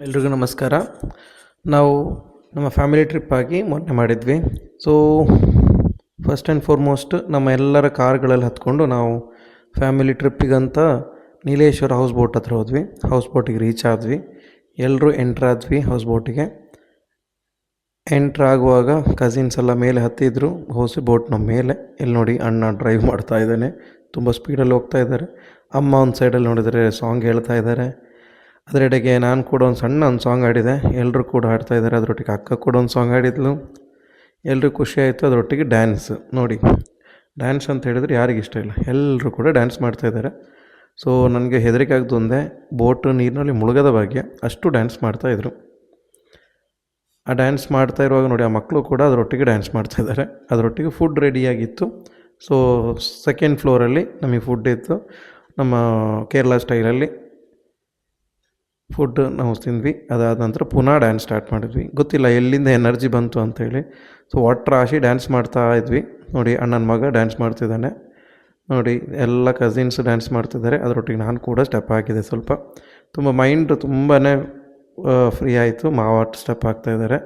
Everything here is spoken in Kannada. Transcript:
ಎಲ್ರಿಗೂ ನಮಸ್ಕಾರ. ನಾವು ನಮ್ಮ ಫ್ಯಾಮಿಲಿ ಟ್ರಿಪ್ ಆಗಿ ಮೊನ್ನೆ ಮಾಡಿದ್ವಿ. ಸೊ ಫಸ್ಟ್ ಆ್ಯಂಡ್ ಫಾರ್ಮೋಸ್ಟ್ ನಮ್ಮ ಎಲ್ಲರ ಕಾರ್ಗಳಲ್ಲಿ ಹತ್ಕೊಂಡು ನಾವು ಫ್ಯಾಮಿಲಿ ಟ್ರಿಪ್ಪಿಗಂತ ನೀಲೇಶ್ವರ ಹೌಸ್ ಬೋಟ್ ಹತ್ರ ಹೋದ್ವಿ. ಹೌಸ್ ಬೋಟಿಗೆ ರೀಚ್ ಆದ್ವಿ. ಎಲ್ಲರೂ ಎಂಟ್ರಾದ್ವಿ ಹೌಸ್ ಬೋಟಿಗೆ. ಎಂಟ್ರಾಗುವಾಗ ಕಸಿನ್ಸ್ ಎಲ್ಲ ಮೇಲೆ ಹತ್ತಿದ್ರು ಹೋಸಿ ಬೋಟ್ ನಮ್ಮ ಮೇಲೆ. ಇಲ್ಲಿ ನೋಡಿ ಅಣ್ಣ ಡ್ರೈವ್ ಮಾಡ್ತಾ ಇದ್ದಾನೆ, ತುಂಬ ಸ್ಪೀಡಲ್ಲಿ ಹೋಗ್ತಾ ಇದ್ದಾರೆ. ಅಮ್ಮ ಒಂದು ಸೈಡಲ್ಲಿ ನೋಡಿದರೆ ಸಾಂಗ್ ಹೇಳ್ತಾ ಇದ್ದಾರೆ. ಅದರೆಡೆಗೆ ನಾನು ಕೂಡ ಒಂದು ಸಾಂಗ್ ಆಡಿದೆ, ಎಲ್ಲರೂ ಕೂಡ ಹಾಡ್ತಾ ಇದ್ದಾರೆ. ಅದರೊಟ್ಟಿಗೆ ಅಕ್ಕ ಕೂಡ ಒಂದು ಸಾಂಗ್ ಆಡಿದ್ಲು. ಎಲ್ಲರೂ ಖುಷಿ ಆಯಿತು. ಅದರೊಟ್ಟಿಗೆ ಡ್ಯಾನ್ಸ್ ನೋಡಿ, ಡ್ಯಾನ್ಸ್ ಅಂತ ಹೇಳಿದ್ರೆ ಯಾರಿಗೆ ಇಷ್ಟ ಇಲ್ಲ, ಎಲ್ಲರೂ ಕೂಡ ಡ್ಯಾನ್ಸ್ ಮಾಡ್ತಾಯಿದ್ದಾರೆ. ಸೊ ನನಗೆ ಹೆದರಿಕೆ ಆಗ್ದೊಂದೇ ಬೋಟು ನೀರಿನಲ್ಲಿ ಮುಳುಗದ ಭಾಗ್ಯ, ಅಷ್ಟು ಡ್ಯಾನ್ಸ್ ಮಾಡ್ತಾಯಿದ್ರು. ಆ ಡ್ಯಾನ್ಸ್ ಮಾಡ್ತಾ ಇರುವಾಗ ನೋಡಿ ಆ ಮಕ್ಕಳು ಕೂಡ ಅದರೊಟ್ಟಿಗೆ ಡ್ಯಾನ್ಸ್ ಮಾಡ್ತಾಯಿದ್ದಾರೆ. ಅದರೊಟ್ಟಿಗೆ ಫುಡ್ ರೆಡಿಯಾಗಿತ್ತು. ಸೊ ಸೆಕೆಂಡ್ ಫ್ಲೋರಲ್ಲಿ ನಮಗೆ ಫುಡ್ ಇತ್ತು. ನಮ್ಮ ಕೇರಳ ಸ್ಟೈಲಲ್ಲಿ ಫುಡ್ ನಾವು ತಿಂದ್ವಿ. ಅದಾದ ನಂತರ ಪುನಃ ಡ್ಯಾನ್ಸ್ ಸ್ಟಾರ್ಟ್ ಮಾಡಿದ್ವಿ. ಗೊತ್ತಿಲ್ಲ ಎಲ್ಲಿಂದ ಎನರ್ಜಿ ಬಂತು ಅಂಥೇಳಿ. ಸೊ ಒಟ್ಟು ರಾಶಿ ಡ್ಯಾನ್ಸ್ ಮಾಡ್ತಾ ಇದ್ವಿ. ನೋಡಿ ಅಣ್ಣನ ಮಗ ಡ್ಯಾನ್ಸ್ ಮಾಡ್ತಿದ್ದಾನೆ, ನೋಡಿ ಎಲ್ಲ ಕಸಿನ್ಸ್ ಡ್ಯಾನ್ಸ್ ಮಾಡ್ತಿದ್ದಾರೆ. ಅದರೊಟ್ಟಿಗೆ ನಾನು ಕೂಡ ಸ್ಟೆಪ್ ಹಾಕಿದೆ. ಸ್ವಲ್ಪ ತುಂಬ ಮೈಂಡ್ ತುಂಬಾ ಫ್ರೀ ಆಯಿತು. ಮಾವ ಸ್ಟೆಪ್ ಹಾಕ್ತಾಯಿದ್ದಾರೆ.